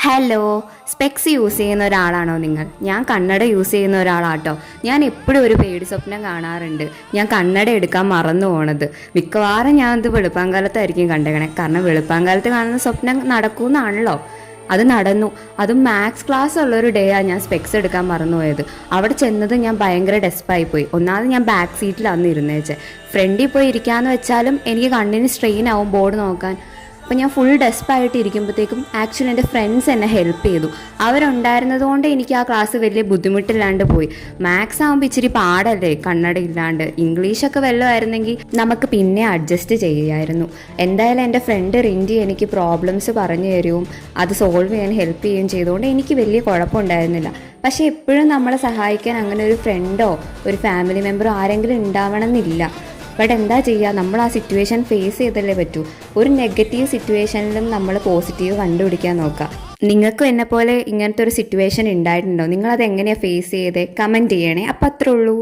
Hello, specs use ചെയ്യുന്ന ഒരാളാണോ നിങ്ങൾ? ഞാൻ കണ്ണട യൂസ് ചെയ്യുന്ന ഒരാളാട്ടോ. ഞാൻ എപ്പോഴും ഒരു പേടി സ്വപ്നം കാണാറുണ്ട്, ഞാൻ കണ്ണട എടുക്കാൻ മറന്നു പോണത്. മിക്കവാറും ഞാൻ ഇത് വെളുപ്പാങ്കാലത്തായിരിക്കും കണ്ടേക്കണേ. കാരണം വെളുപ്പാങ്കാലത്ത് കാണുന്ന സ്വപ്നം നടക്കൂന്നാണല്ലോ. അത് നടന്നു. അതും മാത്സ് ക്ലാസ് ഉള്ളൊരു ഡേ ആണ് ഞാൻ സ്പെക്സ് എടുക്കാൻ മറന്നുപോയത്. അവിടെ ചെന്നത് ഞാൻ ഭയങ്കര ഡെസ്പായി പോയി. ഒന്നാമത് ഞാൻ ബാക്ക് സീറ്റിലാണ് ഇരുന്നേച്ചേ. ഫ്രണ്ടിൽ പോയി ഇരിക്കാമെന്ന് വെച്ചാലും എനിക്ക് കണ്ണിന് സ്ട്രെയിൻ ആവും ബോർഡ് നോക്കാൻ. അപ്പോൾ ഞാൻ ഫുൾ ഡെസ്പായിട്ട് ഇരിക്കുമ്പോഴത്തേക്കും ആക്ച്വലി എൻ്റെ ഫ്രണ്ട്സ് എന്നെ ഹെൽപ്പ് ചെയ്തു. അവരുണ്ടായിരുന്നത് കൊണ്ട് എനിക്ക് ആ ക്ലാസ് വലിയ ബുദ്ധിമുട്ടില്ലാണ്ട് പോയി. മാത്സ് ആകുമ്പോൾ ഇച്ചിരി പാടല്ലേ കണ്ണട ഇല്ലാണ്ട്. ഇംഗ്ലീഷൊക്കെ വല്ലതുമായിരുന്നെങ്കിൽ നമുക്ക് പിന്നെ അഡ്ജസ്റ്റ് ചെയ്യുമായിരുന്നു. എന്തായാലും എൻ്റെ ഫ്രണ്ട് റിൻഡി എനിക്ക് പ്രോബ്ലംസ് പറഞ്ഞു തരുകയും അത് സോൾവ് ചെയ്യാൻ ഹെൽപ്പ് ചെയ്യുകയും ചെയ്തുകൊണ്ട് എനിക്ക് വലിയ കുഴപ്പമുണ്ടായിരുന്നില്ല. പക്ഷേ എപ്പോഴും നമ്മളെ സഹായിക്കാൻ അങ്ങനെ ഒരു ഫ്രണ്ടോ ഒരു ഫാമിലി മെമ്പറോ ആരെങ്കിലും ഉണ്ടാവണമെന്നില്ല. ബട്ട് എന്താ ചെയ്യുക, നമ്മൾ ആ സിറ്റുവേഷൻ ഫേസ് ചെയ്തല്ലേ പറ്റൂ. ഒരു നെഗറ്റീവ് സിറ്റുവേഷനിലും നമ്മൾ പോസിറ്റീവ് കണ്ടുപിടിക്കാൻ നോക്കുക. നിങ്ങൾക്കും എന്നെപ്പോലെ ഇങ്ങനത്തെ ഒരു സിറ്റുവേഷൻ ഉണ്ടായിട്ടുണ്ടോ? നിങ്ങളത് എങ്ങനെയാണ് ഫേസ് ചെയ്തേ? കമൻറ്റ് ചെയ്യണേ. അപ്പം അത്രേ ഉള്ളൂ.